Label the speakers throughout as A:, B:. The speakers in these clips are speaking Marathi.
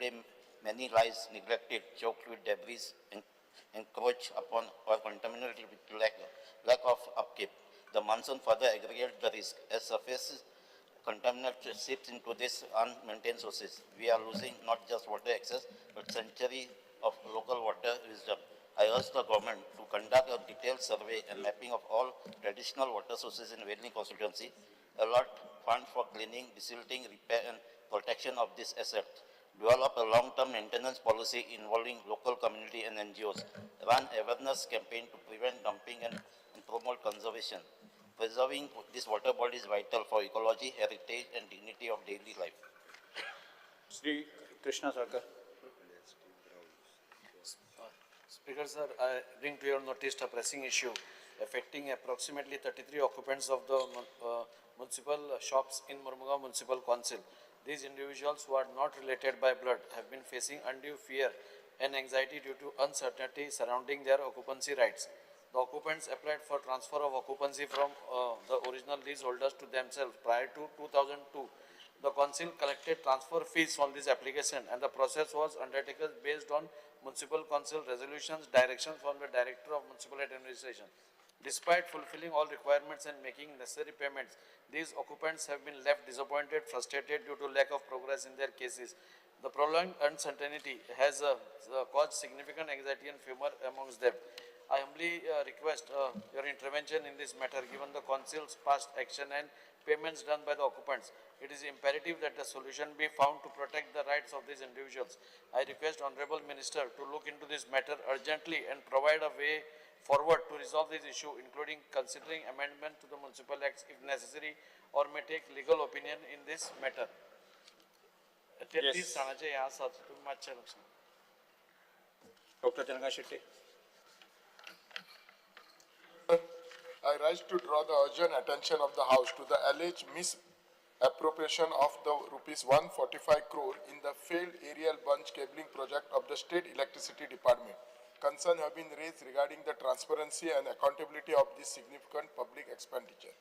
A: Today, many lies neglected, choked with debris, encroach upon or contaminated with lack of upkeep. The monsoon further aggregates the risk. As surface contaminant seeps into these unmaintained sources, we are losing not just water access, but centuries of local water wisdom. I urge the government to conduct a detailed survey and mapping of all traditional water sources in Vedni constituency, allot funds for cleaning, desilting, repair, and protection of this asset, develop a long-term maintenance policy involving local community and NGOs, run awareness campaign to prevent dumping and promote conservation. Preserving this water body is vital for ecology, heritage, and dignity of daily life.
B: Sri Krishna Sarkar.
C: Speaker sir, I bring to your notice a pressing issue affecting approximately 33 occupants of the municipal shops in Mormugao Municipal Council. These individuals who are not related by blood have been facing undue fear and anxiety due to uncertainty surrounding their occupancy rights. The occupants applied for transfer of occupancy from the original leaseholders to themselves prior to 2002. The council collected transfer fees from this application and the process was undertaken based on municipal council resolutions, directions from the Director of Municipal Administration. Despite fulfilling all requirements and making necessary payments, these occupants have been left disappointed, frustrated due to lack of progress in their cases. The prolonged uncertainty has caused significant anxiety and fear amongst them. I humbly request your intervention in this matter given the council's past action and payments done by the occupants. It is imperative that a solution be found to protect the rights of these individuals. I request Honorable Minister to look into this matter urgently and provide a way forward to resolve this issue, including considering amendment to the Municipal Acts if necessary, or may take legal opinion in this matter.
B: Yes. Dr. Janaka Shetty.
D: I rise to draw the urgent attention of the House to the alleged misappropriation of the rupees 145 crore in the failed aerial bunch cabling project of the State Electricity Department. Concerns have been raised regarding the transparency and accountability of this significant public expenditure.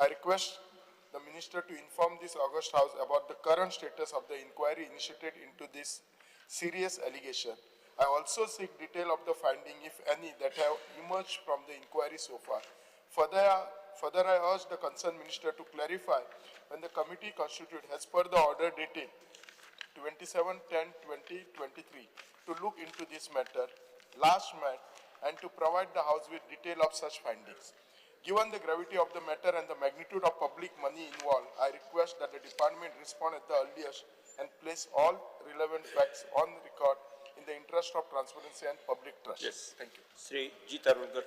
D: I request the Minister to inform this August House about the current status of the inquiry initiated into this serious allegation. I also seek detail of the finding, if any, that have emerged from the inquiry so far. Further, I urge the concerned Minister to clarify when the committee constituted as per the order dated 27/10/2023 to look into this matter last month and to provide the House with detail of such findings. Given the gravity of the matter and the magnitude of public money involved, I request that the department respond at the earliest and place all relevant facts on record in the interest of transparency and public trust.
B: Yes.
D: Thank you.
B: Sri G. Tarulkar.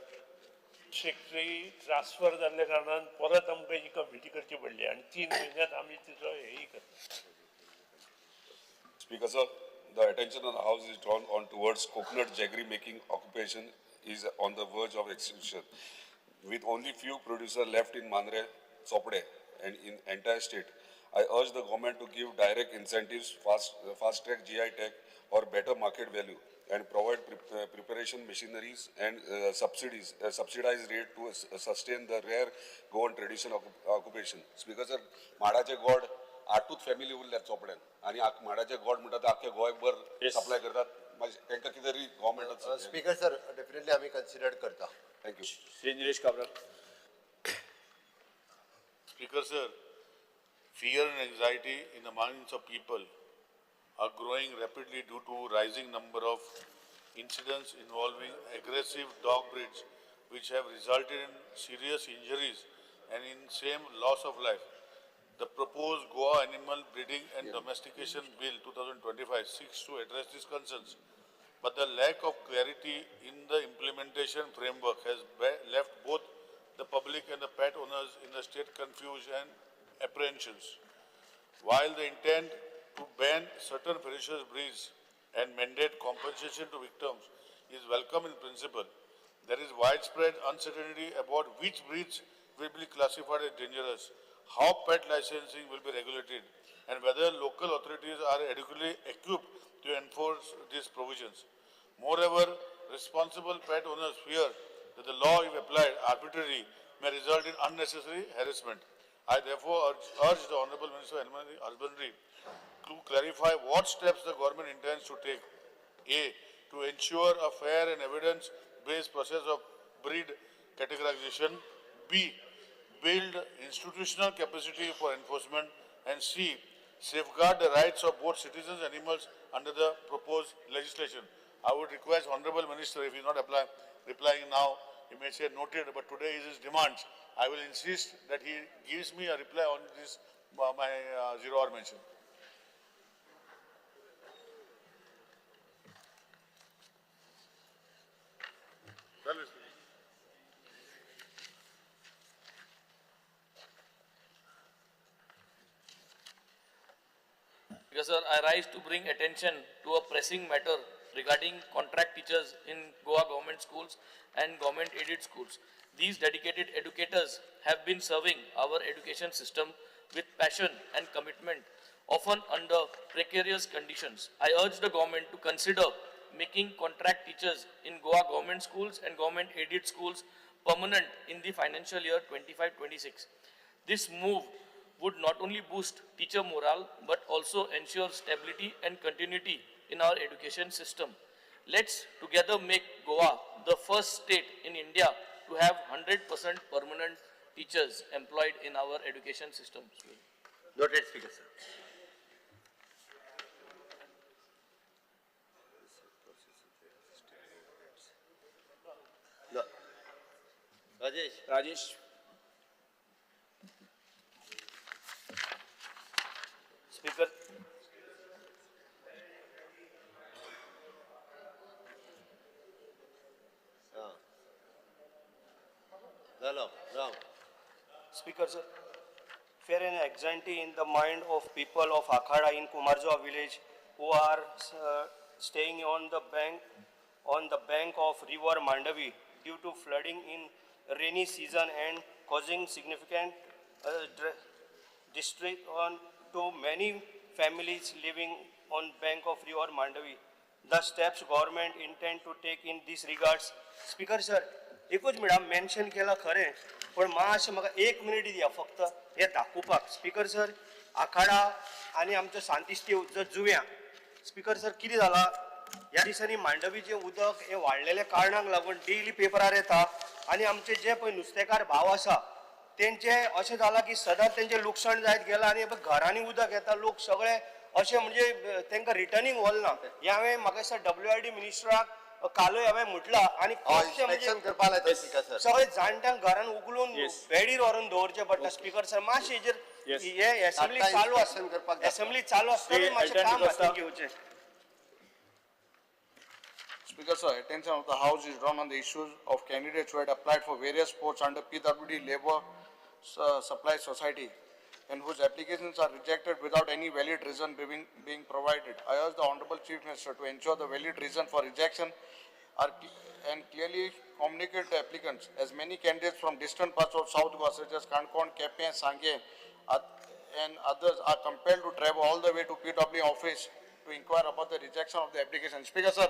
E: Secretary transfer जाल्ल्या कारणान परत आमकां ही कंप्लीट करची पडली आणि 3 महिन्यात आमी तिचो हेही करता.
F: Speaker sir, the attention of the House is drawn on towards coconut jaggery making occupation is on the verge of extinction. With only few producers left in Mandre, Chopde and in entire state, I urge the government to give direct incentives, fast track GI tech or better market value and provide preparation machineries and subsidized rate to sustain the rare Goan tradition occupation. Speaker sir, माडाचे गोड 8 फॅमिली उरल्यात चोपड्यान आणि माडाचे गोड म्हणटा ते आख्या गोंयभर सप्लाय करतात. तांकां कितें तरी गव्हर्नमेंट.
G: स्पीकर सर, डेफिनेटली आम्ही कन्सिडर करता.
F: Thank you.
B: Sri Nilesh Kabra.
H: Speaker sir, fear and anxiety in the minds of people are growing rapidly due to rising number of incidents involving aggressive dog breeds which have resulted in serious injuries and in same loss of life. The proposed Goa Animal Breeding and Domestication Bill 2025 seeks to address these concerns, but the lack of clarity in the implementation framework has left both the public and the pet owners in a state confused and apprehensions. While the intent to ban certain ferocious breeds and mandate compensation to victims is welcome in principle, there is widespread uncertainty about which breeds will be classified as dangerous, how pet licensing will be regulated, and whether local authorities are adequately equipped to enforce these provisions. Moreover, responsible pet owners fear that the law, if applied arbitrarily, may result in unnecessary harassment. I therefore urge the Honorable Minister of Animal Husbandry to clarify what steps the government intends to take. A, to ensure a fair and evidence-based process of breed categorization. B, build institutional capacity for enforcement. And C, safeguard the rights of both citizens and animals under the proposed legislation. I would request Honorable Minister, if he is not replying now, he may say noted, but today is his demands. I will insist that he gives me a reply on this, my zero-hour mention.
I: Because sir, I rise to bring attention to a pressing matter regarding contract teachers in Goa government schools and government aided schools. These dedicated educators have been serving our education system with passion and commitment, often under precarious conditions. I urge the government to consider making contract teachers in Goa government schools and government aided schools permanent in the financial year 25-26. This move would not only boost teacher morale but also ensure stability and continuity in our education system. Let's together make Goa the first state in India to have 100% permanent teachers employed in our education system.
G: Noted, Speaker, sir. No. Rajesh.
B: Rajesh.
I: Speaker,
G: No, Ram.
J: Speaker, sir, fear and anxiety in the mind of people of Akhada in Kumarjua village who are staying on the bank of river Mandavi due to flooding in rainy season and causing significant distress to many families living on bank of river Mandavi. The steps government intend to take in this regards. Speaker, sir, एकूच मिनट मेन्शन केला खरें पण मातशें म्हाका 1 मिनिट दिया फक्त हे दाखोवपाक. स्पीकर सर, आखाडा आनी आमचो शांतिस्तेव जो जुव्या. स्पीकर सर, कितें जाला ह्या दिसांनी मांडवीचें उदक हे वाडलेल्या कारणाक लागून डेली पेपरार येता आनी आमचे जे पळय नुस्तेकार भाव आसा तेंचे अशें जाला की सदांच तेंचें लुकसाण जायत गेलां आनी घरांनी उदक येता. लोक सगळे अशें म्हणजे तेंकां रिटर्निंग वलना. हे हांवें म्हाका दिसता WID मिनिस्टराक कालूय हांवें म्हटलां आनी
G: इन्स्पेक्शन करपाक लायता, स्पीकर सर.
J: सगळे जाणट्यांक घरान उगलून बेडीर व्हरून दवरचें पडटा. स्पीकर सर, मातशें हेजेर हे असेंब्ली चालू आसता, असेंब्ली चालू आसतना मातशें काम हातान घेवचें.
K: Speaker, sir, attention of the House is drawn on the issues of candidates who had applied for various posts under PWD Labour Supply Society and whose applications are rejected without any valid reason being provided. I urge the Honorable Chief Minister to ensure the valid reason for rejection and clearly communicate to applicants, as many candidates from distant parts of South Goa such as Kankon, Kepe and Sangye and others are compelled to travel all the way to PW office to inquire about the rejection of the application. Speaker, sir,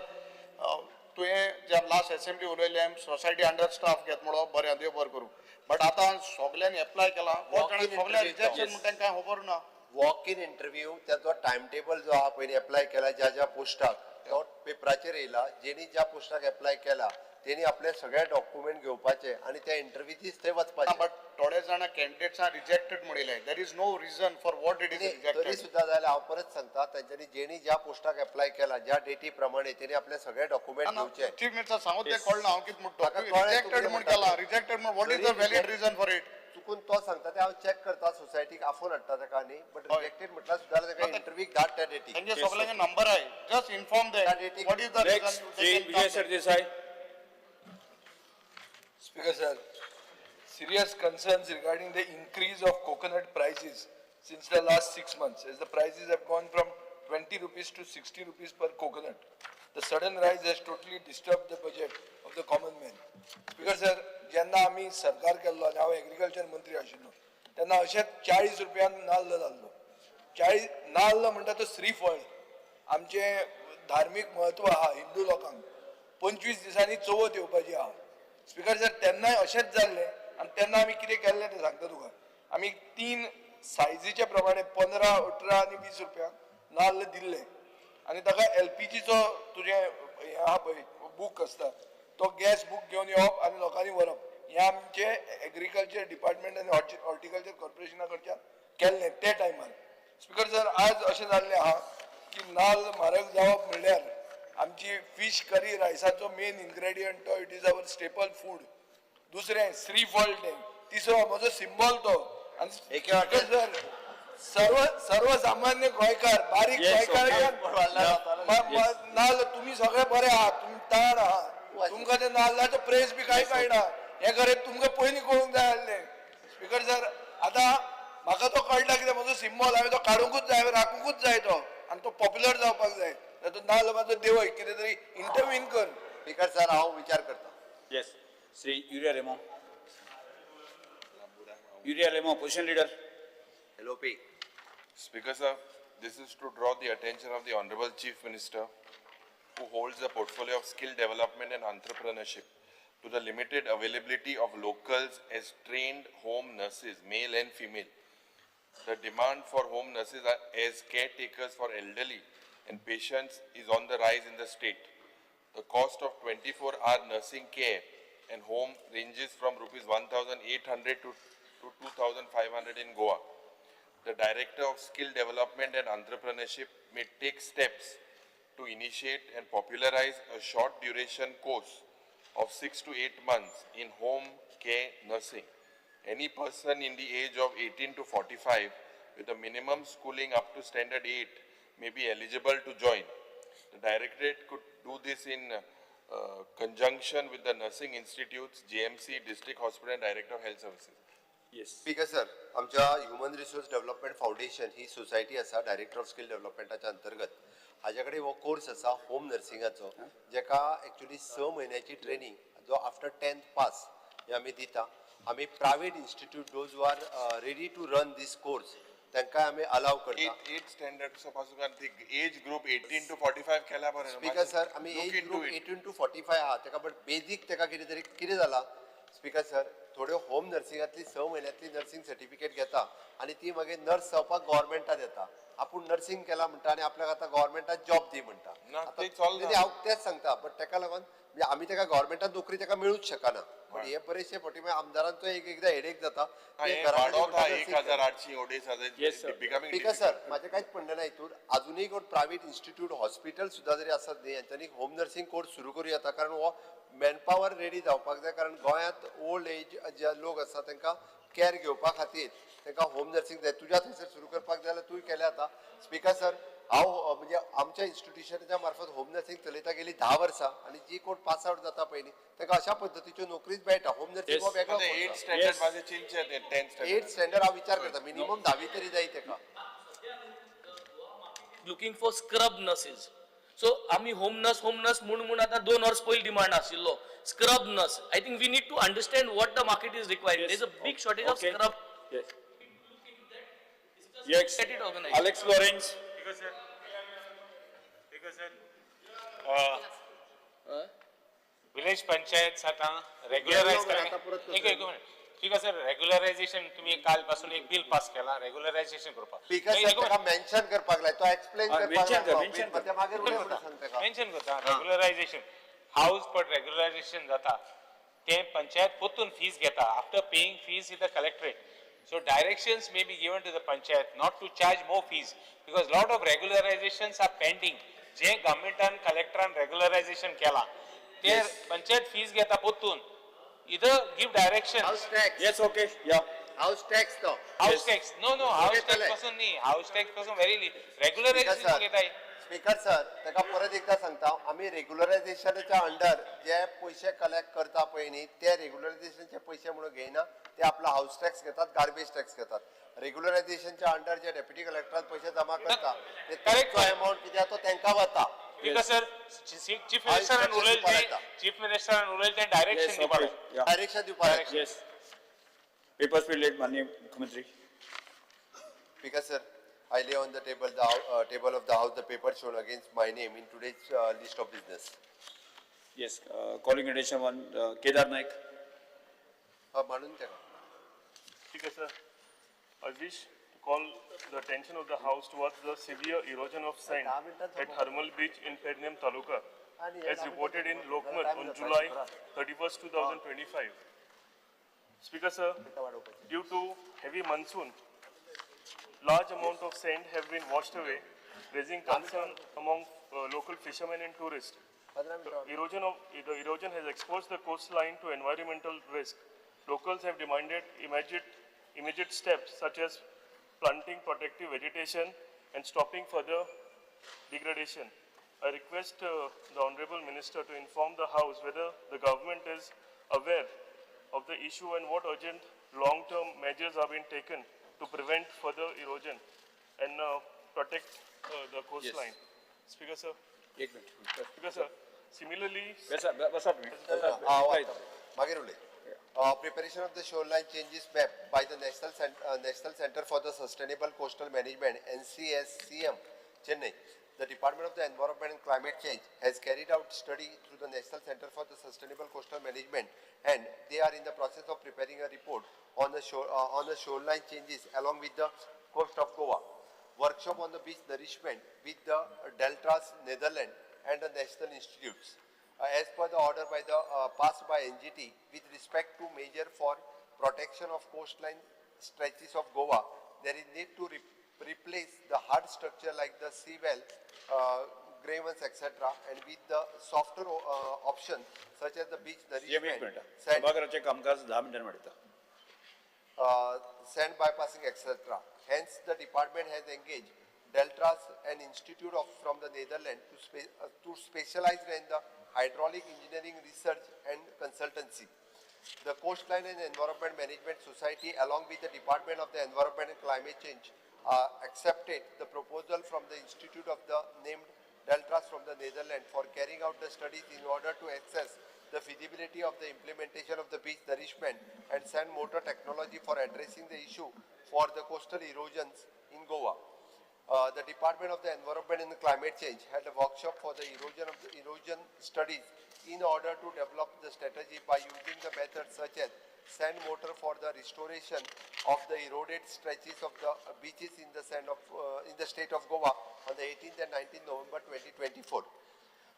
K: तुवें जे लास्ट असेंब्ली उलयले सोसायटी अंडर स्टाफ घेत म्हणून बरें देव बरें करूं, बट आतां सगळ्यांनी एप्लाय केला, सगळ्या रिजेक्शन म्हणटा कांय खबर ना.
G: वॉक इन इंटरव्यू त्याचो टाइम टेबल जो आहा पयलीं एप्लाय केला ज्या पोस्टाक तो पेपराचेर येयला. जेणी ज्या पोस्टाक एप्लाय केला तेणी आपले सगळे डॉक्युमेंट घेवपाचे आणि त्या इंटरव्यूचीच थंय वचपाचे.
K: बट थोडे जाण कॅन्डिडेट्स आर रिजेक्टेड म्हणिले. There is no reason for what it is
G: तरी
K: रिजेक्टेड.
G: सुद्धा जाल्यार हांव परत सांगता, तेंच्यांनी जेणी ज्या पोस्टाक एप्लाय केला ज्या डेटी प्रमाणे तेणी आपले सगळे डॉक्युमेंट घेवचे.
K: चीफ मिनिस्टर सांगून ते कळना हांव कितें म्हणटा. रिजेक्टेड म्हण केला, रिजेक्टेड म्हण what is the valid reason for it.
G: चुकून तो सांगता ते हांव चॅक करता सोसायटीक आफोन हाडटा ताका न्ही, बट रिजेक्टेड म्हटल्यार सुद्धा ताका इंटरव्यू धाड त्या डेटी.
K: तेंचे सगळ्यांचे नंबर आहे. Just inform they what is the
B: Next, Vijay Sardesai.
L: Speaker, sir, serious concerns regarding the increase of coconut prices since the last 6 months, as the prices have gone from 20 rupees to 60 rupees per coconut. The sudden rise has totally disturbed the budget of the common man. Speaker, sir, जेन्ना आमी सरकार केल्लो आनी हांव एग्रीकल्चर मंत्री आशिल्लो तेन्ना अशेंच 40 रुपयान नाल्ल जाल्लो. 40 नाल्ल म्हणटा तो श्रीफळ आमचे धार्मीक म्हत्व आहा हिंदू लोकांक. 25 दिसांनी चवथ येवपाची आहा. स्पीकर सर, तेन्नाय अशेंच जाल्लें आनी तेन्ना आमी कितें केल्लें तें सांगता तुका. आमी 3 सायजीचे प्रमाणे 15, 18 आनी 20 रुपया नाल्ल दिल्ले आनी ताका LPGचो तुजें हें आहा पळय बूक आसता तो गॅस बूक घेवन येवप आनी लोकांनी व्हरप हें आमचे एग्रीकल्चर डिपार्टमेंट आनी हॉर्टिकल्चर कॉर्पोरेशना कडच्यान केल्लें ते टायमार. स्पिकर सर, आज अशें जाल्लें आहा की नाल्ल म्हारग जावप म्हणल्यार आमची फीश करी रायसाचो मेन इन्ग्रेडियंट तो it is our staple food. दुसरें श्रीफॉल्ट तें, तिसरो म्हजो सिंबॉल तो. आनी सर सर्वसामान्य गोंयकार बारीक गोंयकार नाल्ल तुमी सगळे बरे आहात, तुमी तयार आहात, तुमकां ते नाल्लाचो प्रेस बी कांय कळना, हे खरें तुमकां पयलीं कळूंक जाय आसलें. स्पिकर सर, आतां म्हाका तो कळटा कितें म्हजो सिंबॉल हांवें तो काडूंकूच जाय, राखूंकूच जाय तो, आनी तो पॉप्युलर जावपाक जाय. तो नाल्ल म्हाजो देवय, कितें तरी इंटरव्हीन कर.
G: स्पीकर सर, हांव विचार करता.
B: Yes. Sri Uriah Lemo. Uriah Lemo, Opposition Leader.
G: LOP.
M: Speaker sir, this is to draw the attention of the Honorable Chief Minister, who holds the portfolio of skill development and entrepreneurship, to the limited availability of locals as trained home nurses, male and female. The demand for home nurses as caretakers for elderly and patients is on the rise in the state. The cost of 24-hour nursing care and home ranges from rupees 1,800 to 2,500 in Goa. The Director of Skill Development and Entrepreneurship may take steps to initiate and popularize a short duration course of 6 to 8 months in home care nursing. Any person in the age of 18 to 45 with a minimum schooling up to standard 8 may be eligible to join. The Directorate could do this in conjunction with the nursing institutes, JMC, District Hospital and Director of Health Services.
B: Yes.
G: Speaker sir, आमच्या ह्युमन रिसोर्स डेव्हलपमेंट फाउंडेशन ही सोसायटी आसा डायरेक्टर ऑफ स्किल डेव्हलपमेंटाच्या अंतर्गत. हाजे कडेन हो कोर्स आसा होम नर्सिंगाचो, जेका एक्चुअली 6 म्हयन्याची ट्रेनिंग जो आफ्टर 10th पास हे आमी दिता. आमी private institute those who are ready to run this course तांकां आमी अलाव करता.
M: 8th standard पासून एज ग्रुप 18 to 45 केला बरें.
G: स्पीकर सर, आमी एज ग्रुप 18 to 45 आहा तेका, बट बेजीक तेका कितें तरी कितें जाला स्पीकर सर, थोड्यो होम नर्सिंगातली 6 म्हयन्यांतली नर्सिंग सर्टिफिकेट घेता आनी ती मागीर नर्स जावपाक गव्हर्मेंटात येता. आपूण नर्सिंग केला म्हणटा आनी आपल्याक आतां गव्हर्मेंटात जॉब दी म्हणटा. हांव तेच सांगता, बट तेका लागून आमी तेका गव्हर्मेंटात नोकरी तेका मेळूच शकना. पण हे बरेचशे फावटी मागीर आमदारांचो एकदां हेडेक जाता. स्पीकर सर, माझे कांयच म्हणणें ना हितून. अजूनही कोण प्रायवेट इन्स्टिट्यूट हॉस्पिटल सुद्धा जरी आसत न्ही, यांच्यांनी होम नर्सिंग कोर्स सुरू करूं येता, कारण हो मॅनपावर रेडी जावपाक जाय. कारण गोंयांत ओल्ड एज जे लोक आसा तांकां कॅर घेवपा खातीर तांकां होम नर्सिंग जाय. तुज्या थंयसर सुरू करपाक जाय जाल्यार तूंय केलें जाता. स्पीकर सर, हांव म्हणजे आमच्या इन्स्टिट्यूशनाच्या मार्फत होम नर्सिंग चलयता गेली 10 वर्सां, आनी जी कोण पास आउट जाता पळय न्ही तांकां अशा पद्दतीच्यो नोकरीच मेळटा. होम नर्सिंग हो वेगळो.
M: 8th standard माझे चिंचे 10th standard.
G: 8th स्टँडर्ड हांव विचार करता, मिनिमम 10वी तरी जाय ताका.
I: Looking for scrub nurses. So आम्ही होम नर्स म्हणून आता 2 वर्स पयलीं डिमांड आशिल्लो scrub nurse. I think we need to understand what the market is requiring. There is a big shortage of scrub.
B: Yes. Yes.
I: Get it organized.
B: Alex Lawrence.
N: Village panchayat आता रेग्युलराइज ठीक सर. रेग्युलरायझेशन तुम्ही कालपासून एक बिल पास केला रेग्युलरायझेशन करपाक.
G: मेन्शन करपाक लाय, तो एक्सप्लेन
N: मेन्शन करता. रेग्युलरायझेशन हाऊस पण रेग्युलरायझेशन जाता ते पंचायत पोतून फीस घेता. After paying fees in the collectorate. So directions may be given to the panchayat not to charge more fees because lot of regularizations are pending. जे government collector regularization केला ते पंचायत fees घेता पोतून. Either give directions.
G: House tax.
B: Yes, okay. Yeah.
G: House tax तो.
N: House tax. No, house tax पासून नाही. House tax पासून very regularization घेताय.
G: स्पीकर सर, ताका परत एकदा सांगता, आमी रेग्युलरायझेशनाच्या अंडर जे पयशे कलेक्ट करता पळय न्ही ते रेग्युलरायझेशनचे पयशे म्हणून घेयना. ते आपला हाऊस टॅक्स घेतात, गार्बेज टॅक्स घेतात. रेग्युलरायझेशनच्या अंडर जे डेप्युटी कलेक्टर पयशे जमा करता ते करेक्ट अमाउंट कितें तो तांकां वता.
N: सर, चीफ मिनिस्टरान उलयले ते डायरेक्शन दिवपाक.
G: डायरेक्शन दिवपाक.
B: Yes. Papers will lead माननीय मुख्यमंत्री.
G: Speaker sir, I lay on the table table of the house the paper shown against my name in today's list of business.
B: Yes. Calling attention one Kedar Naik.
G: मानून त्या.
E: ठीक है sir. I wish to call the attention of the House towards the severe erosion of sand at Harmal Beach in Pernem Taluka, as reported in Lokmat on July 31st, 2025. Speaker, sir, due to heavy monsoon, large amount of sand have been washed away, raising concern among local fishermen and tourists. The erosion has exposed the coastline to environmental risk. Locals have demanded immediate steps such as planting protective vegetation and stopping further degradation. I request the Honorable Minister to inform the House whether the government is aware of the issue and what urgent long-term measures are being taken to prevent further erosion and protect the coastline. Speaker, sir. Speaker, sir. Similarly,
G: Preparation of the shoreline changes map by the National Center for the Sustainable Coastal Management, NCSCM, Chennai. The Department of the Environment and Climate Change has carried out study through the National Center for the Sustainable Coastal Management, and they are in the process of preparing a report on the shoreline changes along with the coast of Goa. Workshop on the beach nourishment with the Deltas, Netherlands, and the National Institutes. As per the order by the passed by NGT with respect to measure for protection of coastline stretches of Goa, there is need to replace the hard structure like the seawall, gravens, etc., and with the softer option such as the beach nourishment, sand bypassing, etc. Hence, the department has engaged Deltras, an institute from the Netherlands, to specialize in the hydraulic engineering research and consultancy. The Coastline and Environment Management Society, along with the Department of the Environment and Climate Change, accepted the proposal from the institute of the named Deltras from the Netherlands for carrying out the studies in order to assess the feasibility of the implementation of the beach nourishment and sand motor technology for addressing the issue for the coastal erosions in Goa. The Department of the Environment and Climate Change had a workshop for the erosion studies in order to develop the strategy by using the methods such as sand motor for the restoration of the eroded stretches of the beaches in the state of Goa on the 18th and 19th November 2024.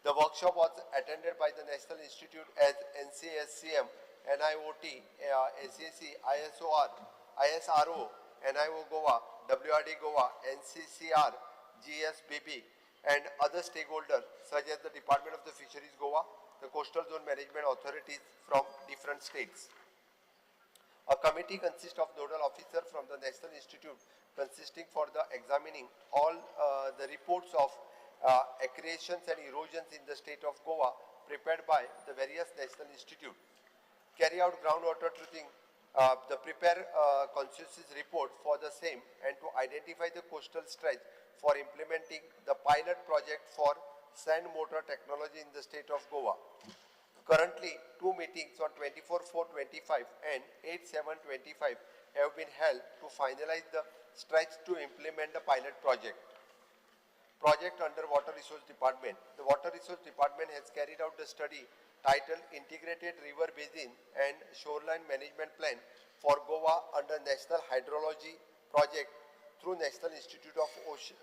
G: The workshop was attended by the National Institute as NCSCM, NIOT, SAC, ISRO, NIO Goa, WRD Goa, NCCR, GSBB, and other stakeholders such as the Department of the Fisheries Goa, the Coastal Zone Management Authorities from different states. A committee consists of nodal officers from the National Institute consisting for the examining all the reports of accretions and erosions in the state of Goa prepared by the various National Institute. Carry out groundwater truthing, the prepare consensus report for the same and to identify the coastal stretch for implementing the pilot project for sand motor technology in the state of Goa. Currently, 2 meetings on 24/4/25 and 8/7/25 have been held to finalize the stretch to implement the pilot project. Project under Water Resource Department. The Water Resource Department has carried out the study titled Integrated River Basin and Shoreline Management Plan for Goa under National Hydrology Project through National Institute of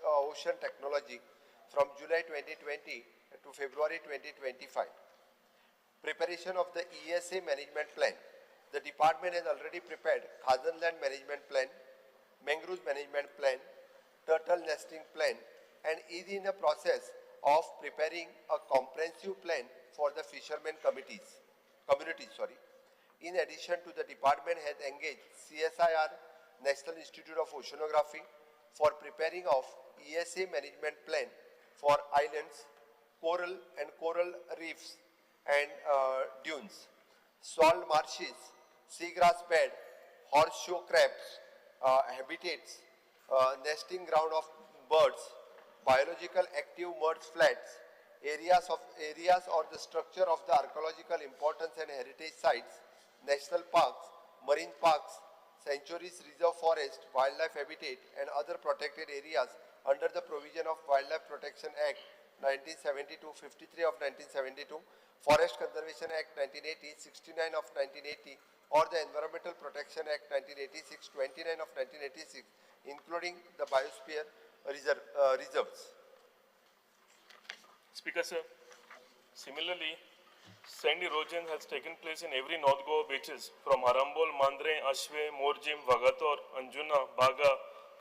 G: Ocean Technology from July 2020 to February 2025. Preparation of the ESA Management Plan. The department has already prepared Khazan Land Management Plan, Mangrove Management Plan, Turtle Nesting Plan, and is in the process of preparing a comprehensive plan for the fishermen communities. In addition to the department has engaged CSIR, National Institute of Oceanography, for preparing of ESA Management Plan for islands, coral reefs, and dunes, salt marshes, seagrass bed, horseshoe crabs, habitats, nesting ground of birds, biological active mud flats, areas or the structure of the archaeological importance and heritage sites, national parks, marine parks, sanctuaries, reserve forest, wildlife habitat, and other protected areas under the provision of Wildlife Protection Act 1972, 53 of 1972, Forest Conservation Act 1980, 69 of 1980, or the Environmental Protection Act 1986, 29 of 1986, including the biosphere reserves.
E: Speaker, sir. Similarly, sand erosion has taken place in every North Goa beaches from Arambol, Mandre, Ashwe, Morjim, Vagator, Anjuna, Baga,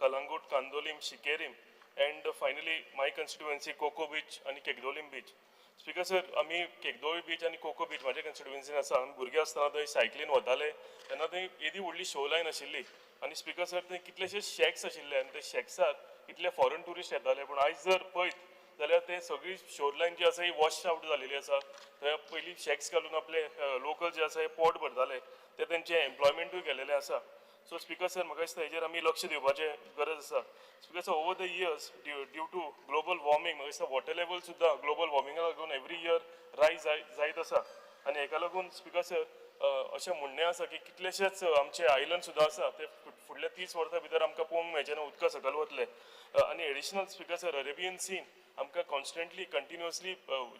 E: Kalangut, Kandolim, Shikerim, and finally my constituency Coco Beach and Kekdolim Beach. Speaker, sir, आम्ही केकदोळी बीच आणि कोको बीच माझ्या कन्स्टिट्युएन्सीन आसा. आमी भुरगे आसतना थंय सायकलीन वताले तेन्ना थंय येदी व्हडली शो लायन आशिल्ली आनी स्पीकर सर थंय कितलेशे शॅक्स आशिल्ले आनी ते शॅक्साक इतले फॉरेन टुरिस्ट येताले पूण आयज जर पळयत जाल्यार ते सगळी शोरलायन जी आसा ही वॉश आउट जालेली आसा. थंय पयलीं शॅक्स घालून आपले लोकल जे आसा हे पोट भरताले ते तेंचे एम्प्लॉयमेंटूय गेलेले आसा. सो स्पीकर सर म्हाका दिसता हेजेर आमी लक्ष दिवपाचें गरज आसा. Speaker sir over the years due to global warming म्हाका दिसता वॉटर लेवल सुद्दां ग्लोबल वॉर्मिंगाक लागून एवरी इयर रायज जायत आसा आनी हेका लागून स्पीकर सर अशें म्हणणें आसा की कितलेशेच आमचे आयलंड सुद्दां आसा ते फुडल्या 30 वर्सां भितर आमकां पळोवंक मेळचे ना उदका सकयल वतले. आनी additional speaker sir Arabian sea आमकां कॉन्स्टंटली कंटिन्युअसली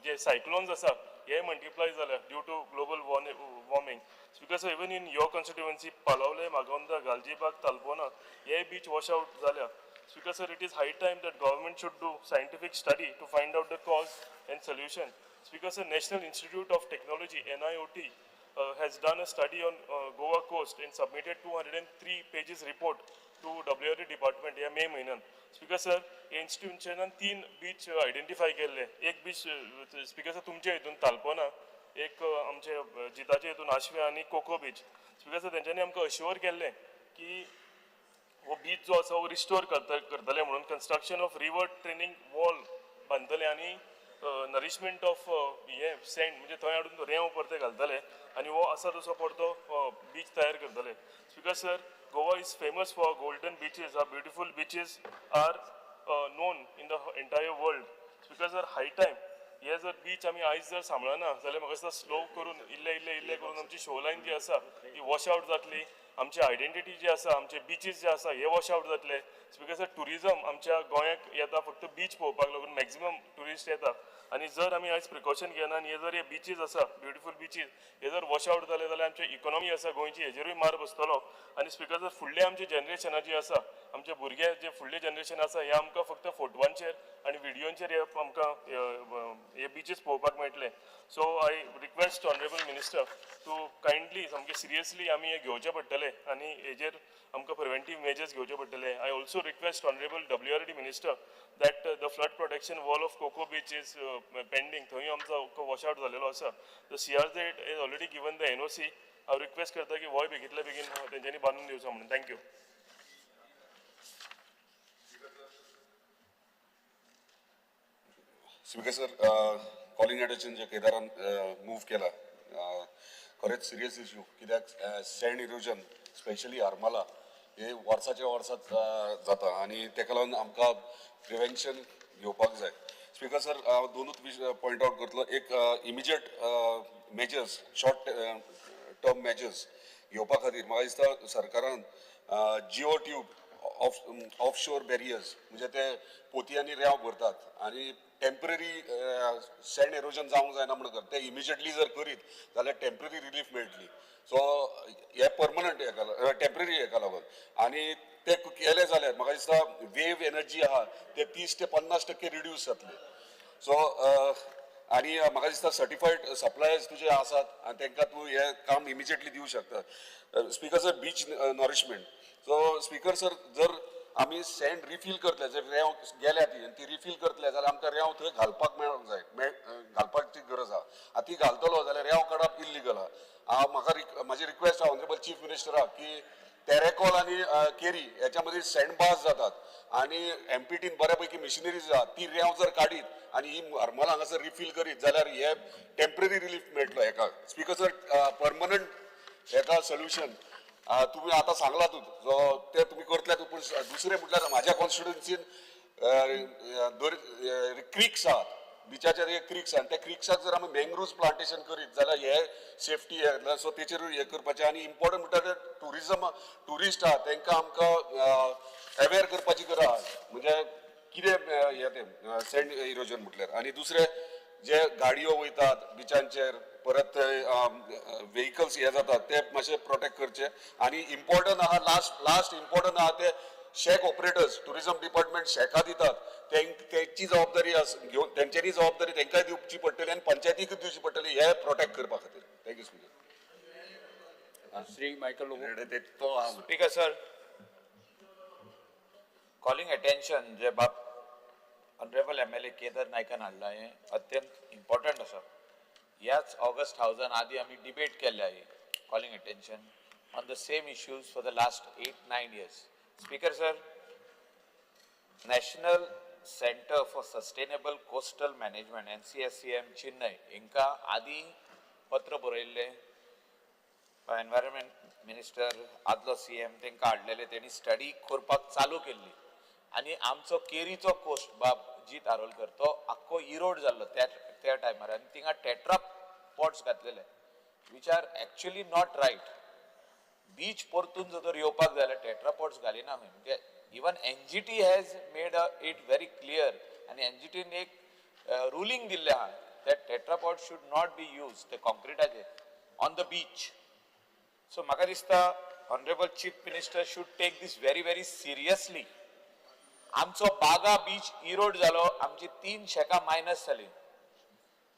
E: जे सायक्लोन्स आसा हे मल्टिप्लाय जाल्या due to global warming. Speaker sir even in your constituency Palolem Agonda Galgibag Talpona हे बीच वॉश आउट जाल्या. Speaker sir, it is high time that government should do scientific study to find out the cause and solution. Speaker sir, National Institute of Technology (NIOT) has done a study on Goa coast and submitted 203 pages report to WRD department या मे महिन्यात. स्पीकर सर हे इन्स्टिट्यूशनान 3 बीच आयडेंटिफाय केल्ले. एक बीच स्पीकर सर तुमच्या हितून तालपोना, एक आमचे जिताचे हितून आशवे आनी कोको बीच. स्पीकर सर तेंच्यांनी आमकां अश्योर केल्ले की वो बीच जो आसा वो रिस्टोर करतले म्हणून construction of river training wall बांदतले आनी नरिशमेंट ऑफ हे सँड म्हणजे थंय हाडून रेंव परते घालतले आनी वो आसा तसो परतो बीच तयार करतले. Speaker sir, Goa is famous for golden beaches. Are beautiful beaches are known in the entire world. Speaker sir, high time हे जर बीच आमी आयज जर सांबाळना जाल्यार म्हाका दिसता स्लो करून इल्ले करून आमची शो लायन जी आसा ती वॉश आउट जातली. आमची आयडेंटिटी जी आसा, आमचे बीचीस जे आसा हे वॉश आउट जातले. स्पीकर सर, टुरिजम आमच्या गोंयाक येता फक्त बीच पळोवपाक लागून मॅक्झिमम टुरिस्ट येता आनी जर आमी आयज प्रिकॉशन घेना आनी हे जर हे बीचीस आसा ब्युटिफूल बीचीस हे जर वॉश आउट जाले जाल्यार आमची इकॉनॉमी आसा गोंयची हेजेरूय मार बसतलो. आनी स्पीकर सर, फुडले आमचे जनरेशना जी आसा, आमचे भुरगे जे फुडले जनरेशन आसा हे आमकां फक्त फोटवांचेर आनी व्हिडिओंचेर हे आमकां हे बीचीस पळोवपाक मेळटले. So I request honourable minister to kindly सामके सिरियसली आमी हे घेवचे पडटले आनी हेजेर आमकां प्रिव्हेंटीव मेजर्स घेवचे पडटले. I also request honourable WRD minister that the flood protection wall of Coco beach is pending. थंय आमचो वॉश आउट जालेलो आसा. The CRZ is already given the NOC. हांव रिक्वेस्ट करता की होय बेगींतल्या बेगीन तेंच्यांनी बांदून दिवचो म्हणून. Thank you.
F: Speaker sir, calling attention जे केदारान मूव केला खरेंच सिरियस इश्यू. कित्याक सँड इरोजन स्पेशली आर्माला हे वर्साच्या वर्सात जाता आनी तेका लागून आमकां प्रिव्हेन्शन घेवपाक जाय. स्पीकर सर, हांव दोनूच पॉयंट आउट करतलो. एक immediate measures, short term measures घेवपा खातीर म्हाका दिसता सरकारान जिओ ट्यूब ऑफशोर बॅरियर्स म्हणजे ते पोतयांनी रेंव भरतात आनी टेम्पररी सँड एरोजन जावंक जायना म्हणून करता ते इमिजिएटली जर करीत जाल्यार टेम्पररी रिलीफ मेळटली. सो हे परमनंट हेका टेम्पररी हेका लागून आनी ते केले जाल्यार म्हाका दिसता वेव एनर्जी आहा ते 30 ते 50% रिड्यूस जातले. सो आनी म्हाका दिसता सर्टिफायड सप्लायर्स तुजे आसात आनी तांकां तूं हे काम इमिजिएटली दिवंक शकता. Speaker sir, beach nourishment. So speaker sir, जर आमी सँड रिफील करतले, जर रेंव गेल्या ती आनी ती रिफील करतले जाल्यार आमकां रेंव थंय घालपाक मेळोंक जाय, घालपाची गरज आहा. आतां ती घालतलो जाल्यार रेंव काडप इल्लिगल आहा. म्हाजी रिक्वेस्ट आहा ऑनरेबल चीफ मिनिस्टराक की तेरेकॉल आनी केरी हेच्या मदीं सँड बार्स जातात आनी MPTन बऱ्यापैकी मिशनरीज आहात ती रेंव जर काडीत आनी ही हरमल हांगासर रिफील करीत जाल्यार हे टेम्पररी रिलीफ मेळटलो हेका. स्पीकर सर, परमनंट हेका सोल्युशन तुम्ही आता सांगलातूच ते तुम्ही करतल्यात. पूण दुसरे म्हटल्यार म्हाज्या कॉन्स्टिट्युएन्सीन क्रिक्स आहात, बिचाचेर हे क्रिक्स आहा. त्या क्रिक्साक जर आमी मँग्रोव्ज प्लांटेशन करीत जाल्यार हे सेफ्टी सो तेचेरूय हे करपाचें. आनी इम्पॉर्टंट म्हटल्यार टुरिस्ट आहा तांकां आमकां अवेअर करपाची गरज आहा म्हणजे कितें हे ते सँड इरोजन म्हटल्यार. आनी दुसरे जे गाडयो वयतात बिचांचेर परत व्हेकल्स हे जातात ते मातशे प्रोटेक्ट करचे. आनी इम्पॉर्टंट आहा लास्ट इम्पॉर्टंट आहा ते शेक ऑपरेटर्स टुरिझम डिपार्टमेंट शेकां दितात त्यांची जबाबदारी घेऊन त्यांच्यानी जबाबदारी तांकांय दिवची पडटली आनी पंचायतीक दिवची पडटली हे प्रोटेक्ट करपा खातीर. Thank you speaker.
B: Shri Michael Lobo.
N: Speaker sir, calling attention जे बाब Honorable MLA केदार नायकान हाडला हे अत्यंत इम्पॉर्टंट आसा. याच ऑगस्ट हाऊसान आधी आम्ही डिबेट केल्ले आहे calling attention on the same issues for the last 8-9 years. Speaker sir, National Center for Sustainable Coastal Management NCSCM Chennai Inca आधी पत्र बरयल्ले एनवायरमेंट मिनिस्टर आदलो CM तांकां हाडलेले त्यांनी स्टडी करपाक चालू केल्ली आनी आमचो केरीचो कोस्ट बाब जीत आरोलकर तो आख्खो इरोड जाल्लो त्या टायमार आनी थिंगा टेट्रा पॉट्स घातलेले which are actually not right. Beach परतून जर येवपाक जाय जाल्यार टेट्रा पॉट्स घालिना खंय म्हणजे even NGT has made it very clear आनी NGTन एक रुलींग दिल्लें आहा that tetra pot should not be use ते कॉन्क्रिटाचे ऑन द बीच. सो म्हाका दिसता honourable chief minister should take this very very seriously. आमचो बागा बीच इरोड जालो आमची 3 शेकां मायनस जाली.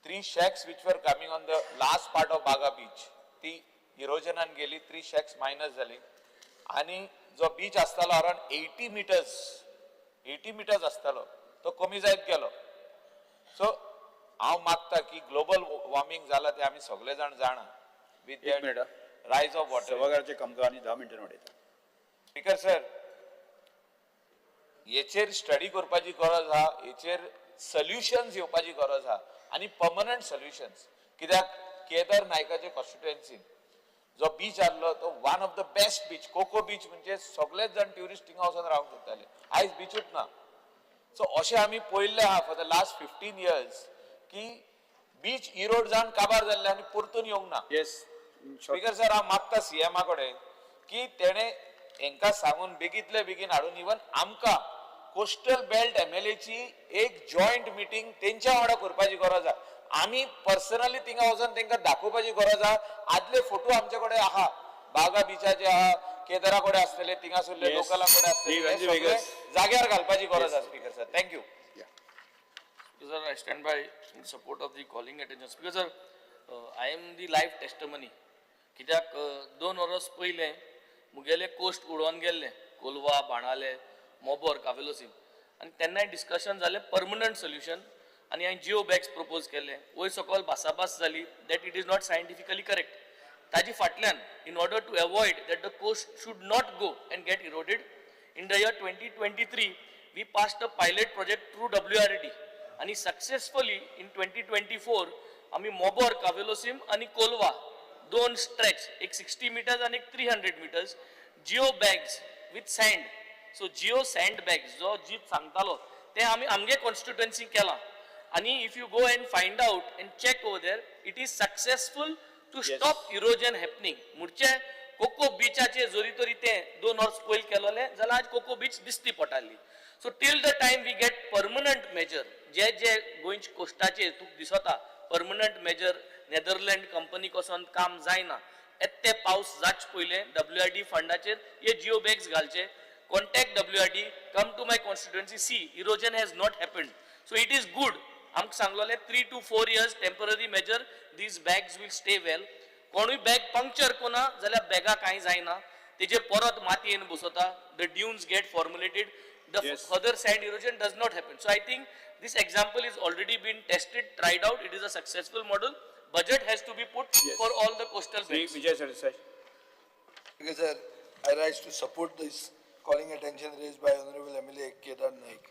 N: 3 shacks which were coming on the last part of Baga beach ती इरोजनान गेली 3 shacks मायनस जाली आणि जो बीच असतालो अराउंड 80 meters असतालो तो कमी जायत गेलो. सो हांव मागता की ग्लोबल वॉर्मिंग जाला ते आमी सगळे जाण जाणा विथ रायज ऑफ वॉटर.
B: सभागारचे कामकाज आणि 10 मिनिटांनी वाडयता.
N: स्पीकर सर, हेचेर स्टडी करपाची गरज आहा, हेचेर सोल्युशन्स येवपाची गरज आहा आणि परमनंट सोल्युशन्स. कित्याक केदार नायकाचे कॉन्स्टिट्युएन्सीन जो बीच आसलो तो one of the best beach Coco beach म्हणजे सगळेच जण ट्युरिस्ट थिंगा वचून रावंक सोदताले. आयज बीचूच ना. सो अशें आमी पळयल्लें आहा फॉर द लास्ट 15 years की बीच इरोड जावन काबार जाल्ले आनी परतून येवंक ना. स्पीकर सर, हांव मागता CMA कडेन की तेणे हांकां सांगून बेगींतले बेगीन हाडून इवन आमकां कोस्टल बेल्ट MLA ची एक जॉईंट मिटींग तेंच्या वांगडा करपाची गरज आहा. आमी पर्सनली थिंगा वचून तांकां दाखोवपाची गरज आहा. आदले फोटो आमचे कडेन आहा, बागा बिचाचे आहा, केदारा कडेन आसतले, थिंगासरले लोकलां कडेन आसतले, जाग्यार घालपाची गरज आहा. Speaker sir, thank you.
I: Sir, I stand by in support of the calling attention. Because sir, I am the live testimony. कित्याक 2 वर्स पयले मुगेले कोस्ट उडोवन गेल्ले कोलवा, बाणाले, मोबोर, कावेलोसीम आनी तेन्नाय डिस्कशन जालें परमनंट सोल्युशन आनी हांवें जिओ बॅग्स प्रपोज केले. वयर सकयल भासाभास जाली that it is not scientifically correct. ताजी फाटल्यान in order to avoid that the coast should not go and get eroded in the year 2023 we passed a pilot project through WRD आणि सक्सेसफुली इन 2024 आम्ही मोबोर, कावेलोसीम आणि कोलवा 2 स्ट्रेच एक 60 meters आणि एक 300 meters geo bags with sand. So geo sand bags जो जीत सांगतालो ते आम्ही आमगे कॉन्स्टिट्युएन्सी केला आणि if you go and find out and check over there it is successful to stop erosion happening. मुडचे कोको बीचाचे जरी तरी ते 2 वर्स पयलीं केलोले जाल्यार आज कोको बीच दिसती पडटाली. So till the time we get permanent measure जे गोंयच्या कोस्टाचेर तुका दिसता परमनंट मेजर नेदरलँड कंपनी कसोन काम जायना ते पावस जाच पयले WRD फंडाचेर हे जिओ बॅग्स घालचे. Contact WRD, come to my constituency, see erosion has not happened. So it is good. आमकां सांगलोले 3 to 4 years temporary measure these bags will stay well. कोणूय बॅग पंक्चर कोना जाल्यार बॅगा कांय जायना, तेजेर परत माती येवन बसता, the dunes get formulated, the further sand erosion does not happen. So I think this example is already been tested, tried out. It is a successful model. Budget has to be put for all the coastal banks.
B: Vijay Sir.
L: Because sir, I rise to support this calling attention raised by Honorable MLA Kedar Naik.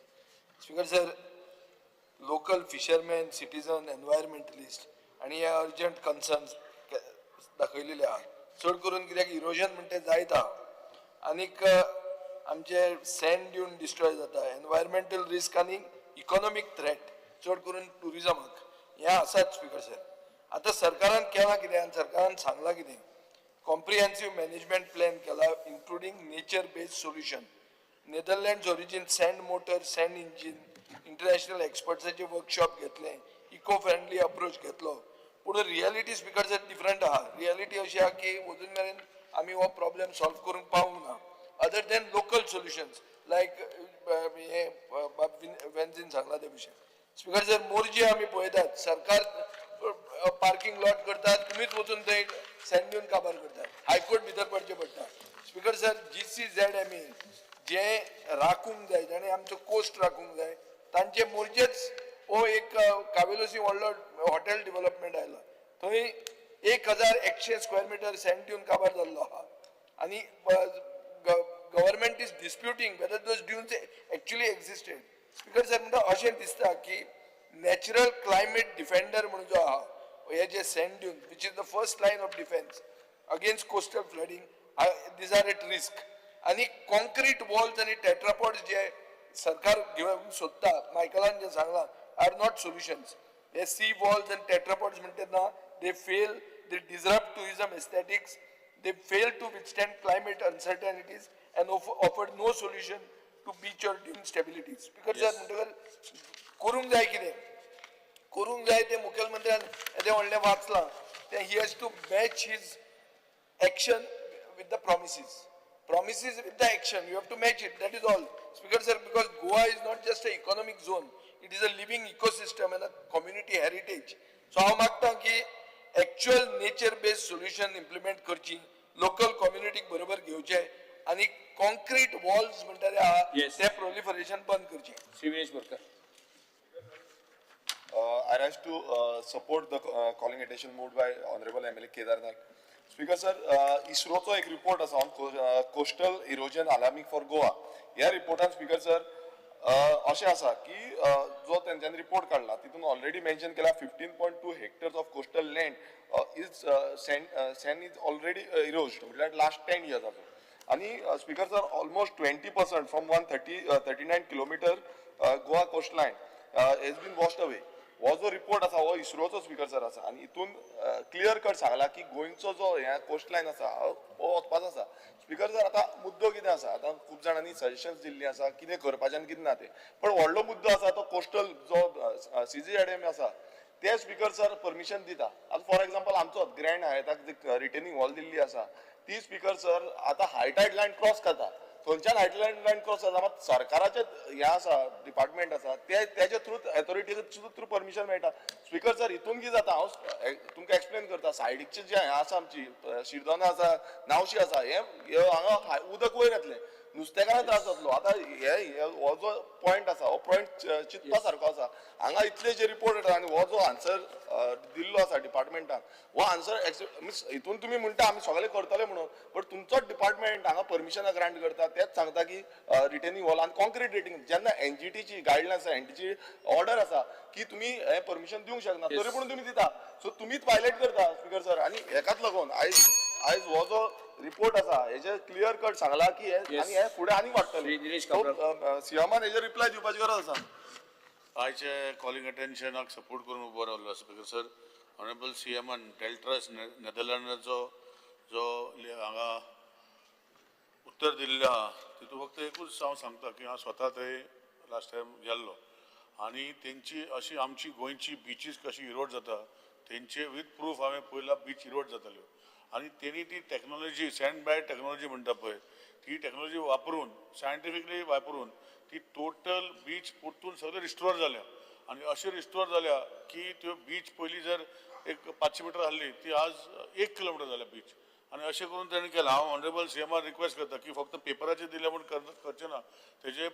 L: Speaker sir, local fishermen, citizen, environmentalist आणि ह्या urgent concerns दाखयलेले आहा. चड करून कित्याक इरोजन म्हणटा जायत आहा आनीक आमचे सँड ड्यून डिस्ट्रॉय जाता, एनवायरमेंटल रिस्क आनी इकॉनॉमिक थ्रेट चड करून टुरिजमाक हें आसात. स्पीकर सर, आतां सरकारान केलां कितें आनी सरकारान सांगलां कितें? कॉम्प्रिहेन्सीव मॅनेजमेंट प्लॅन केला including nature based solution. Netherlands origin sand motor, sand engine, international एक्सपर्ट्साचे वर्कशॉप घेतले, इको फ्रेंडली अप्रोच घेतलो. पूण रियलिटी स्पीकर सर डिफरंट आहा. रियलिटी अशी आहा की अजून मेरेन आमी हो प्रॉब्लेम सॉल्व करूंक पावूंक ना. Other than local solutions, लायक हे वेन्झीन सांगला ते विशय. स्पीकर सर मोर्जी आमी पळयतात सरकार पार्किंग लॉट करतात तुम्हीच वचून थंय सँड दिवन काबार करतात. हायकोर्ट भितर पडचे पडटा. स्पीकर सर GCZME जे राखूंक जाय जाणे आमचो कोस्ट राखूंक जाय तांचे मोर्जेच हो एक कावेलोसी व्हडलो हॉटेल डेव्हलपमेंट आयला. थंय 1100 स्क्वेअर मीटर सँड दिवन काबार जाल्लो आहा आनी government is disputing whether those dunes actually existed. Speaker sir म्हणटा अशें दिसता की नॅचरल क्लायमेट डिफेंडर म्हणून जो आहा हे जे sand dune which is the first line of defence against coastal flooding these are at risk. आनी कॉन्क्रीट वॉल्स आनी टेट्रापॉड्स जे सरकार घेवन सोदता मायकलान जे सांगलां आर नॉट सोल्युशन्स. हे सी वॉल्स आनी टेट्रापॉड्स म्हणटा ना they fail, they disrupt tourism aesthetics, they fail to withstand climate uncertainties and offered no solution to beach or dune stability. Speaker sir, म्हणटकर करूंक जाय कितें? करूंक जाय ते मुखेलमंत्र्यान येदे व्हडलें वाचलां ते he has to match his action with the promises. Promises with the action, you have to match it, that is all. Speaker sir, because Goa is not just an economic zone, it is a living ecosystem and a community heritage. So हांव मागता की actual nature based solution implement करची, लोकल कम्युनिटीक बरोबर घेवचे आनी कॉन्क्रीट वॉल्स म्हणटाले आहा ते प्रोलिफरेशन बंद करचे.
B: Shri Vinesh Borkar.
O: I rise to support the calling attention moved by Honorable MLA Kedar Naik. Speaker sir, ISROचो एक रिपोर्ट आसा on coastal erosion alarming for Goa. ह्या रिपोर्टान स्पीकर सर अशें आसा की जो तेंच्यांनी रिपोर्ट काडला तितून ऑलरेडी मेन्शन केला 15.2 hectares of coastal land is sand is already eroded म्हटल्यार लास्ट 10 इयर्साचो. आनी speaker sir almost 20% from 139 kilometre Goa coast line has been washed away. हो जो रिपोर्ट आसा हो इस्रोचो स्पीकर सर आसा आनी हितून क्लियर कट सांगला की गोंयचो जो हे कोस्ट लायन आसा हो वचपाचो आसा. स्पीकर सर आतां मुद्दो कितें आसा, आतां खूब जाणांनी सजेशन्स दिल्लीं आसा कितें करपाचें आनी कितें ना तें, पण व्हडलो मुद्दो आसा तो कोस्टल जो CGZM आसा ते स्पीकर सर परमिशन दिता. आतां फॉर एक्झाम्पल आमचो ग्रँड हायताक रिटेनिंग वॉल दिल्ली आसा ती स्पीकर सर आतां हायटायड लायन क्रॉस करता. थंयच्यान हायटायड लायन क्रॉस करता मात सरकाराचे हे आसा डिपार्टमेंट आसा तेजे थ्रू अथॉरिटीचे थ्रू परमिशन मेळटा. स्पीकर सर हितून कितें जाता हांव तुमकां एक्सप्लेन करता. सायडीकचे जे हें आसा आमची शिरदोना आसा नावशी आसा हे हांगा उदक वयर येतलें नुस्तेकारांक त्रास जातलो. आतां हे हो जो पॉयंट आसा हो पॉयंट चिंतपा सारको आसा. हांगा इतले जे रिपोर्ट येता आनी हो जो आन्सर दिल्लो आसा डिपार्टमेंटान हो आन्सर मिन्स हितून तुमी म्हणटा आमी सगळे करतले म्हणून, बट तुमचोच डिपार्टमेंट हांगा परमिशनां ग्रांट करता तेच सांगता की रिटेनिंग वॉल आनी कॉन्क्रीट रिटेनिंग जेन्ना NGTची गायडलायन आसा NGTची ऑर्डर आसा की तुमी हे परमिशन दिवंक शकना तरी पूण तुमी दिता. सो तुमीच वायलेट करता स्पीकर सर. आनी हेकाच लागून आयज हो जो रिपोर्ट आसा हेजे क्लियर कट सांगला की हे आनी हे फुडें आनीक वाडटले. सीएमान हेजेर रिप्लाय दिवपाची गरज आसा.
H: आयचे कॉलिंग अटेन्शनाक सपोर्ट करून उबो रावलो स्पीकर सर. ऑनरेबल CMन टेल्ट्रस नेदरलँडाचो जो हांगा उत्तर दिल्लें आहा तितून फक्त एकूच हांव सांगता की हांव स्वता थंय लास्ट टायम गेल्लो आनी तेंची अशी आमची गोंयची बिचीस कशी इरोड जाता तेंचे वीथ प्रूफ हांवें पयला बीच इरोड जाताल्यो आनी तेणी ती टॅक्नॉलॉजी सँड बाय टॅक्नॉलॉजी म्हणटा पळय ती टॅक्नॉलॉजी वापरून सायंटिफिकली वापरून ती टोटल बीच परतून सगळे रिस्टोर जाल्या आनी अशें रिस्टोर जाल्या की त्यो बीच पयलीं जर एक 500 मीटर आसली ती आज 1 किलोमीटर जाल्या बीच आनी अशें करून ताणें केलां. हांव ऑनरेबल CMाक रिक्वेस्ट करता की फक्त पेपराचेर दिलें म्हूण करचें ना तेजें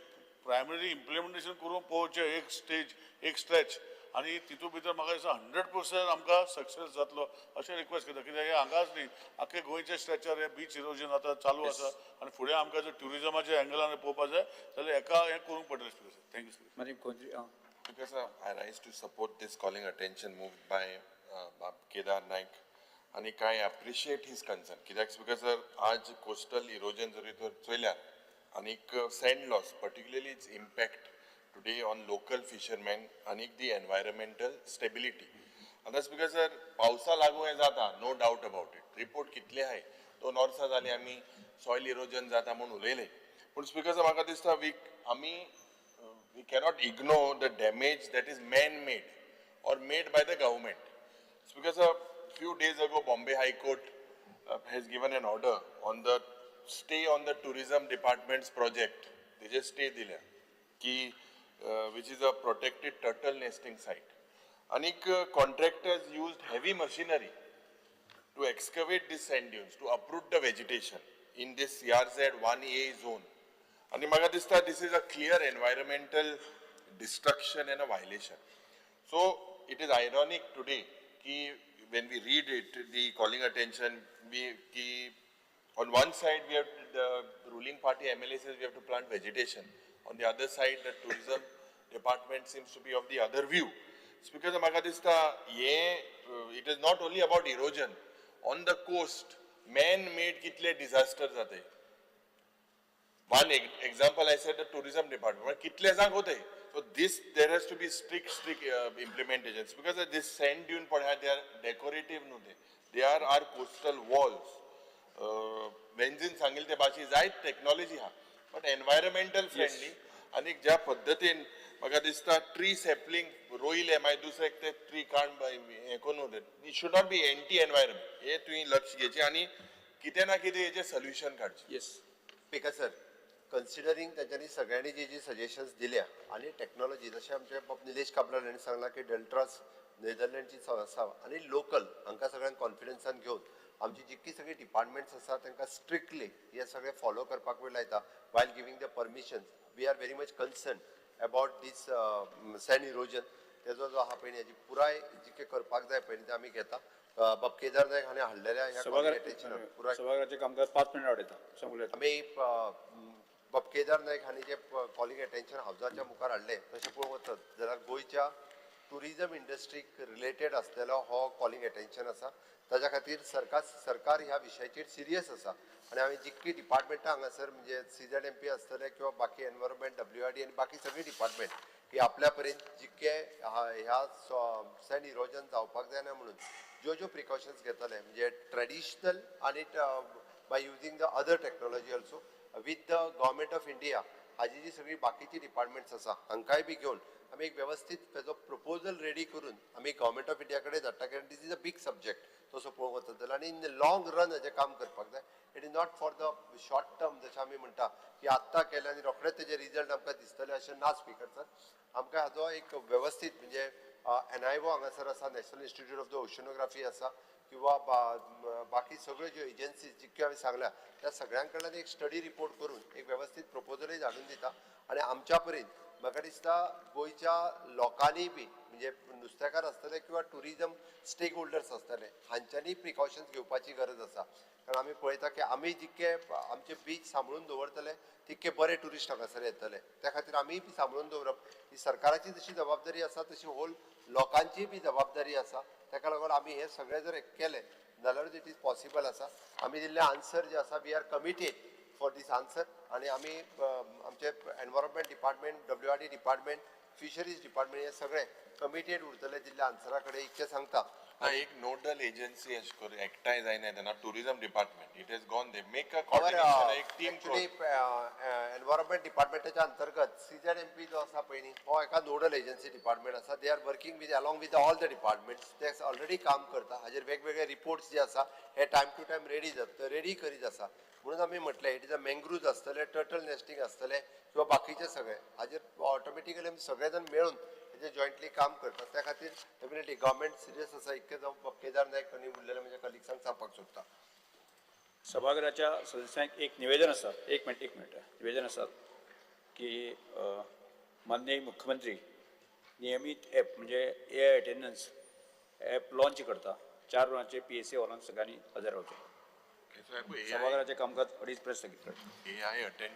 H: प्रायमरी इम्प्लिमेंटेशन करून पळोवचें एक स्टेज एक स्ट्रेच आनी तितून भितर म्हाका दिसता 100% आमकां सक्सेस जातलो अशें रिक्वेस्ट करता. कित्याक हे हांगाच न्ही आख्खे गोंयच्या स्ट्रेचार हे बीच इरोजन आतां चालू आसा आनी फुडें आमकां जर ट्युरिजमाच्या एंगलान पळोवपाक जाय जाल्यार हेका हें करूंक पडटलें speaker. Thank you.
M: Because I rise to support this calling attention moved by Kedar Naik and I appreciate his concern. Because आज coastal erosion जरी तर चोयल्यार आणि sand loss, particularly its impact today on local fishermen and the environmental stability. And that's because पावसा लागू हे जाता, no doubt about it. Report कितले आहे तो नॉर्सा जाले आमी soil erosion जाता म्हणून उलयले. पण स्पीकर म्हाका दिसता we cannot ignore the damage that is man-made or made by the government. It's because a few days ago, Bombay High Court has given an order on the stay on the tourism department's project. तेजे स्टे दिल्या की which is a protected turtle nesting site. Anik contractors used heavy machinery to excavate these sand dunes, to uproot the vegetation in this CRZ 1A zone. And this is a clear environmental destruction and a violation. So it is ironic today ki when we read it, the calling attention, on one side we have the ruling party MLA says we have to plant vegetation. On the other side, the tourism department seems to be of the other view. It's because it is not only about erosion. On the coast, man-made kitle disasters are. One example I said the tourism department. But kitle sang hote. So this there has to be strict implementations because this sand dune they are decorative no they are our coastal walls. Benzin sangil te bashi zait technology ha. But environmental friendly आणि ज्या पद्धतीन म्हाका दिसता ट्री सॅपलिंग रोयले मागीर दुसरे ते ट्री काण हे करून it should not be anti environment हे तुवें लक्ष घेवचें आनी कितें ना कितें हेजें सोल्युशन काडचें.
B: येस
G: स्पीकर सर, कन्सिडरिंग त्यांच्यानी सगळ्यांनी जी सजेशन्स दिल्या आणि टेक्नॉलॉजी जशें आमचे निलेश काबराल हांणी सांगला की डेल्ट्रास नेदरलँडची संस्था आणि लोकल हांकां सगळ्यांक कॉन्फिडन्सान घेवन आमची जितकी सगळी डिपार्टमेंट्स आसा तांकां स्ट्रिक्टली हे सगळें फॉलो करपाक वेळ लायता वायल giving the permission. We are very much concern about this sand erosion. तेजो जो आहा पळय हेजी पुराय जितकें करपाक जाय पळय ते आमी घेता. बाब केदार नायक हांणी हाडलेल्या ह्या कॉलिगेटेशन पुराय
B: सभागृहाचे कामकाज 5 मिनिटां वाडयता सांगूया.
G: आमी बाब केदार नायक हांणी जे कॉलिंग एटेन्शन हावजाच्या मुखार हाडले तशें पळोवंक वचत जाल्यार गोंयच्या टुरिजम इंडस्ट्रीक रिलेटेड आसलेलो हो कॉलिंग एटेन्शन आसा. ताच्या खातीर सरकार ह्या विशयाचेर सिरियस आसा आनी हांवें जितकी डिपार्टमेंटां हांगासर म्हणजे CZMP आसतले किंवा बाकी एनवायरमेंट WRD आनी बाकी सगळी डिपार्टमेंट ही आपल्या पर्यंत जितके ह्या सँड इरोजन जावपाक जायना म्हणून ज्यो प्रिकॉशन्स घेतले म्हणजे ट्रेडिशनल आनी by using the other technology also with the government of India हाजी जी सगळी बाकीची डिपार्टमेंट्स आसा हांकांय बी घेवन आमी एक व्यवस्थीत तेजो प्रपोजल रेडी करून आमी गव्हर्मेंट ऑफ इंडिया कडेन धाडटा कारण this is a big subject तसो पळोवंक वचत जाल्यार आनी इन द लॉंग रन हेजें काम करपाक जाय. It is not for the short term जशें आमी म्हणटा की आत्तां केलें आनी रोखडेच तेजे रिजल्ट आमकां दिसतले अशें ना स्पीकर सर. आमकां हाजो एक व्यवस्थीत म्हणजे NIVO हांगासर आसा national institute of the oceanography आसा किंवा बाकी सगळ्यो ज्यो एजन्सीज जितक्यो हांवें सांगल्या त्या सगळ्यां कडल्यान एक स्टडी रिपोर्ट करून एक व्यवस्थीत प्रपोजलय धाडून दिता आनी आमच्या पर्यंत म्हाका दिसता गोंयच्या लोकांनी बी म्हणजे नुस्तेकार आसतले किंवा टुरिजम स्टेक होल्डर्स आसतले हांच्यांनी प्रिकॉशन्स घेवपाची गरज आसा. कारण आमी पळयता की आमी जितके आमचे बीच सांबाळून दवरतले तितके बरे टुरिस्ट हांगासर येतले. त्या खातीर आमी बी सांबाळून दवरप ही सरकाराची जशी जबाबदारी आसा तशी होल लोकांची बी जबाबदारी आसा. ताका लागून आमी हे सगळें जर केलें जाल्यारूच इट इज पॉसिबल आसा. आमी दिल्ले आन्सर जे आसा we are committed for this answer आनी आमी आमचे environment department WRD department fisheries department हे सगळे कमिटेड उरतले दिल्ल्या आन्सरा कडेन इतकें सांगता.
M: एक नोडल एजन्सी अशी करून एकठांय जायना तेन्ना tourism department it has gone they make a coordination एक टीम
G: एनवायरमेंट डिपार्टमेंटाच्या अंतर्गत CZMP जो आसा पळय न्ही हो एका नोडल एजन्सी डिपार्टमेंट आसा. They are working with along with all the departments. ते ऑलरेडी काम करता. हाजेर वेगवेगळे रिपोर्ट्स जे आसा हे टायम टू टायम रेडी करीत आसा. म्हणून आमी म्हटलें इट इज अ मँग्रुव्ज आसतले टर्टल नेस्टिंग आसतले किंवा बाकीचे सगळे हाजेर ऑटोमॅटिकली आमी सगळे जाण मेळून हेजे जॉयंटली काम करतात. त्या खातीर डेफिनेटली गव्हर्मेंट सिरियस आसा. इतकें जावं केदार नायक आनी उरलेले म्हज्या कलिग्सांक सांगपाक सोदता.
B: सभागृहाच्या सदस्यांक एक निवेदन आसा. एक मिनिट निवेदन आसा की माननीय मुख्यमंत्री नियमीत ॲप म्हणजे AI अटेंडन्स ॲप लॉन्च करता. 4 वरांचे PSA हॉलांत सगळ्यांनी हजर रावचें. सभागृहाचे कामकाज 2:30 स्थगीत करता.
M: AI attend